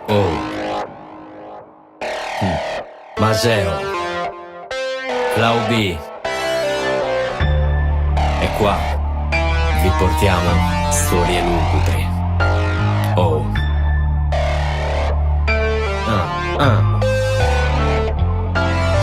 Oh. Maseo, Laubi. E qua vi portiamo storie lugubri. Oh.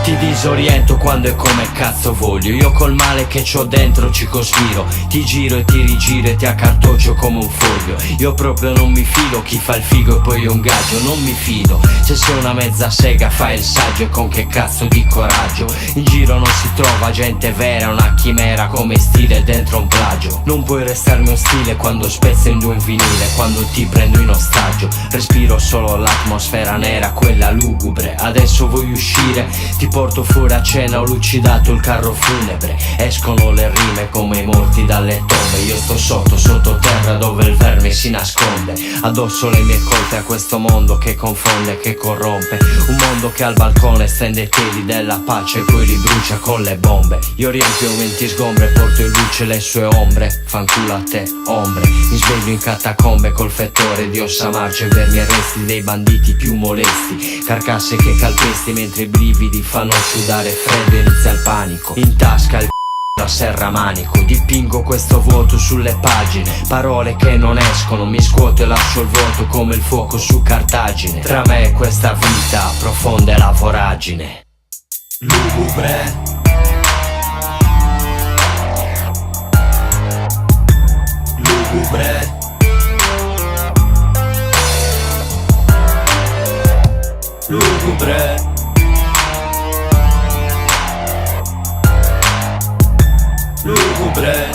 Ti disoriento quando è come cazzo voglio. Io col male che c'ho dentro ci cospiro. Ti giro e ti rigiro e ti accartoccio come un foglio. Io proprio non mi fido, chi fa il figo e poi un gaggio. Non mi fido, se sei una mezza sega fai il saggio. E con che cazzo di coraggio. In giro non si trova gente vera, una chimera come stile dentro un plagio. Non puoi restarmi ostile quando spezzo in due un vinile, quando ti prendo in ostaggio. Respiro solo l'atmosfera nera, quella lugubre. Adesso vuoi uscire? Ti porto fuori a cena, ho lucidato il carro funebre. Escono le rime come i morti dalle tombe. Io sto sottoterra dove il verme si nasconde. Addosso le mie colpe a questo mondo che confonde, che corrompe. Un mondo che al balcone stende i teli della pace e poi li brucia con le bombe. Io riempio 20 sgombre, porto in luce le sue ombre. Fanculo a te, ombre. Mi sveglio in catacombe col fettore di ossa marce, vermi e resti dei banditi più molesti. Carcasse che calpesti mentre i brividi fanno sudare freddo, inizia il panico. In tasca il la serramanico. Dipingo questo vuoto sulle pagine, parole che non escono, mi scuoto e lascio il vuoto come il fuoco su Cartagine. Tra me e questa vita profonda è la voragine. Lugubre. Lugubre. Lugubre. Lugubre.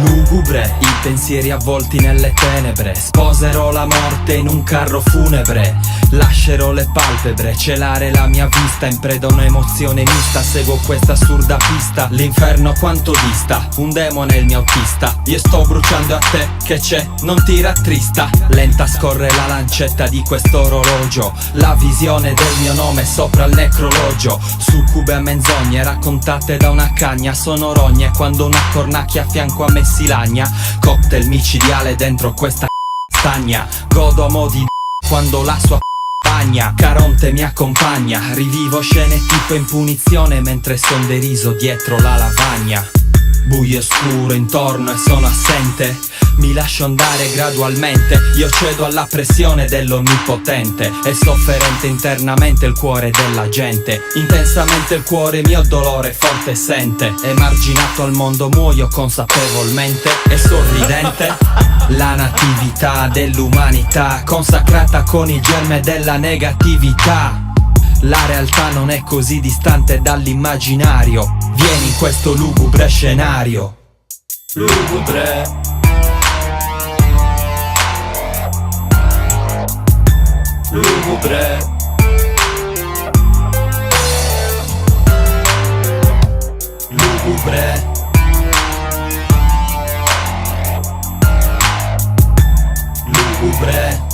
Lugubre, i pensieri avvolti nelle tenebre. Sposerò la morte in un carro funebre. Lascerò le palpebre celare la mia vista. In preda a un'emozione mista, seguo questa assurda pista. L'inferno quanto dista, un demone è il mio autista. Io sto bruciando a te, che c'è, non ti rattrista. Lenta scorre la lancetta di quest'orologio. La visione del mio nome sopra il necrologio. Succube a menzogne raccontate da una cagna. Sono rogne quando una cornacchia a fianco a me si lagna. Cocktail micidiale dentro questa stagna. Godo a modi quando la sua bagna. Caronte mi accompagna. Rivivo scene tipo in punizione mentre son deriso dietro la lavagna. Buio e scuro intorno e sono assente. Mi lascio andare gradualmente. Io cedo alla pressione dell'onnipotente. È sofferente internamente il cuore della gente. Intensamente il cuore mio dolore forte sente. Emarginato al mondo muoio consapevolmente e sorridente. La natività dell'umanità consacrata con il germe della negatività. La realtà non è così distante dall'immaginario. Vieni in questo lugubre scenario. Lugubre. Lugubre. Lugubre. Lugubre.